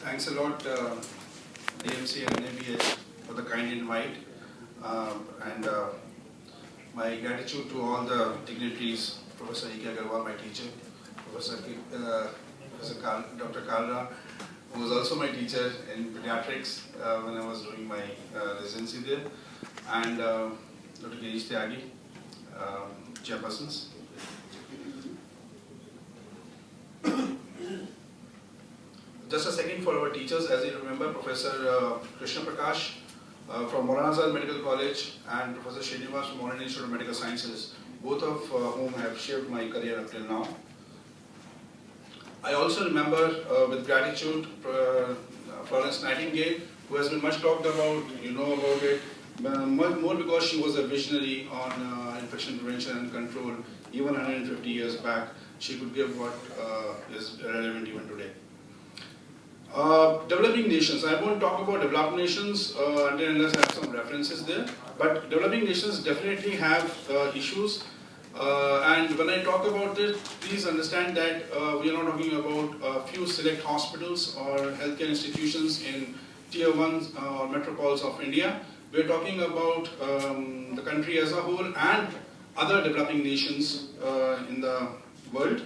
Thanks a lot, DMC and NABH, for the kind invite, and my gratitude to all the dignitaries, Professor E.K. Agarwal, my teacher, Dr. Kalra, who was also my teacher in pediatrics when I was doing my residency there, and Dr. Girish Tyagi, chairpersons. Just a second for our teachers. As you remember, Professor Krishna Prakash from Maulana Azad Medical College and Professor Srinivas from Modern Institute of Medical Sciences, both of whom have shaped my career up till now. I also remember with gratitude Florence Nightingale, who has been much talked about, you know about it, more because she was a visionary on infection prevention and control. Even 150 years back, she could give what is relevant even today. Developing nations. I won't talk about developed nations unless I have some references there. But developing nations definitely have issues. And when I talk about it, please understand that we are not talking about a few select hospitals or healthcare institutions in tier 1 or metropoles of India. We are talking about the country as a whole and other developing nations in the world.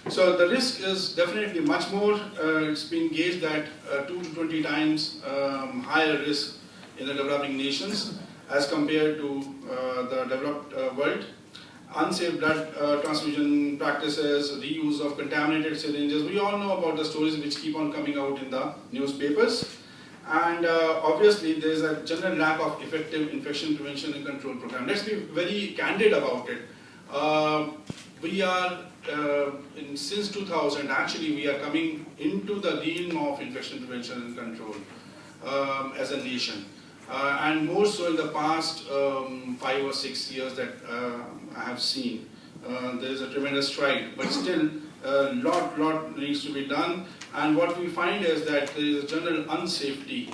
So the risk is definitely much more. It's been gauged at 2 to 20 times higher risk in the developing nations as compared to the developed world. Unsafe blood transfusion practices, reuse of contaminated syringes. We all know about the stories which keep on coming out in the newspapers. And obviously there is a general lack of effective infection prevention and control program. Let's be very candid about it. We are since 2000, actually we are coming into the realm of infection prevention and control as a nation. And more so in the past 5 or 6 years that I have seen. There is a tremendous stride, but still a lot needs to be done. And what we find is that there is a general unsafety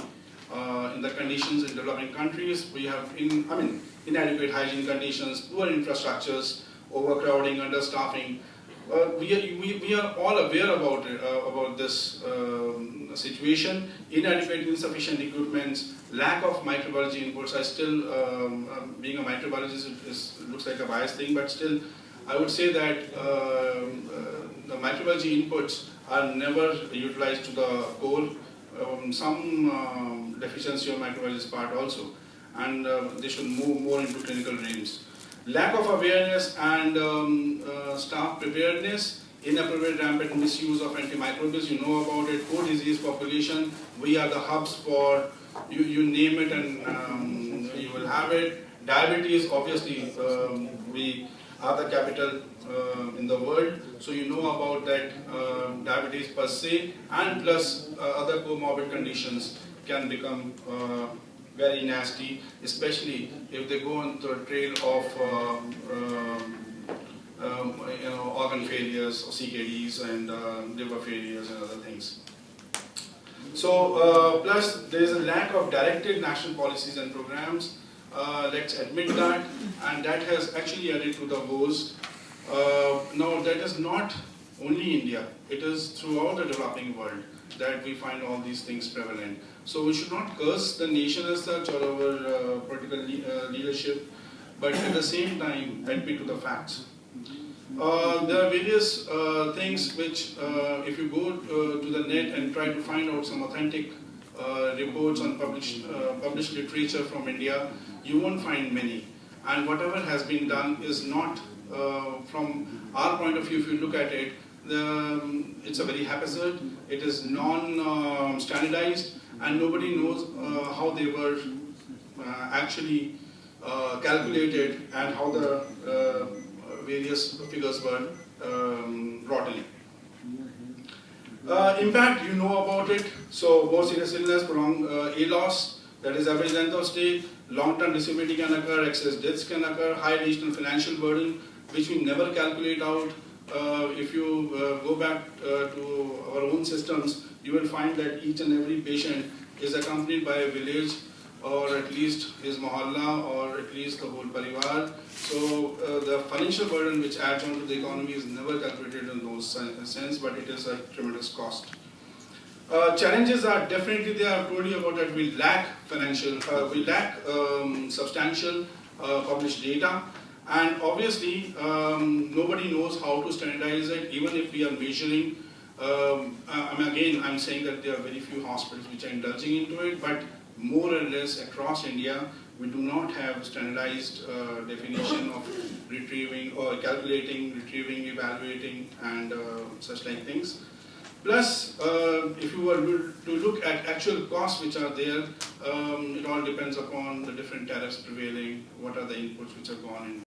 in the conditions in developing countries. We have inadequate hygiene conditions, poor infrastructures, overcrowding, understaffing. We are all aware about this situation. Inadequate, insufficient equipment, lack of microbiology inputs. I still, being a microbiologist, looks like a biased thing, but still, I would say that the microbiology inputs are never utilized to the core. Some deficiency on microbiology's part also, and they should move more into clinical realms. Lack of awareness and staff preparedness, inappropriate rampant misuse of antimicrobials, you know about it, poor disease population, we are the hubs for, you name it and you will have it. Diabetes, obviously, we are the capital in the world, so you know about that diabetes per se, and plus other comorbid conditions can become very nasty, especially if they go into a trail of organ failures or CKDs and liver failures and other things. So plus there is a lack of directed national policies and programs. Let's admit that, and that has actually added to the woes. Now that is not only India, it is throughout the developing world that we find all these things prevalent. So we should not curse the nation as such or our political leadership, but at the same time admit to the facts. There are various things which, if you go to the net and try to find out some authentic reports on published literature from India, you won't find many. And whatever has been done is not, from our point of view, if you look at it, it's a very haphazard, it is non-standardized, and nobody knows how they were actually calculated and how the various figures were brought in. Impact, you know about it. So more serious illness, prolonged ALOS, that is average length of stay, long-term disability can occur, excess deaths can occur, high additional financial burden, which we never calculate out. If you go back to our own systems, you will find that each and every patient is accompanied by a village, or at least his mohalla, or at least the whole parivar. So the financial burden which adds on to the economy is never calculated in those sense, but it is a tremendous cost. Challenges are definitely there. I've told you about that. We lack substantial published data, and obviously nobody knows how to standardize it. Even if we are measuring, I'm saying that there are very few hospitals which are indulging into it, but more or less across India, we do not have standardized definition of retrieving or calculating, retrieving, evaluating, and such like things. Plus, if you were to look at actual costs which are there, it all depends upon the different tariffs prevailing, what are the inputs which have gone in.